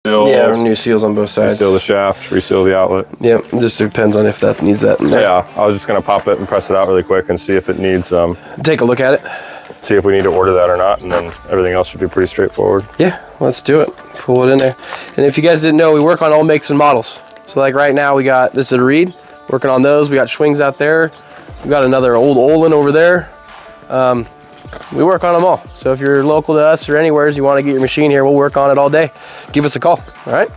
Yeah, new seals on both sides. Reseal the shaft, reseal the outlet. Yep, it just depends on if that needs that in there. Yeah, I was just gonna pop it and press it out really quick and see if it needs, take a look at it. see if we need to order that or not, and then everything else should be pretty straightforward. Yeah, let's do it. Pull it in there. And if you guys didn't know, we work on all makes and models. So like right now we got, this is a Reed, working on those. We got Schwings out there. We got another old Olin over there. We work on them all. So if you're local to us or anywhere, you want to get your machine here, we'll work on it all day. Give us a call, all right?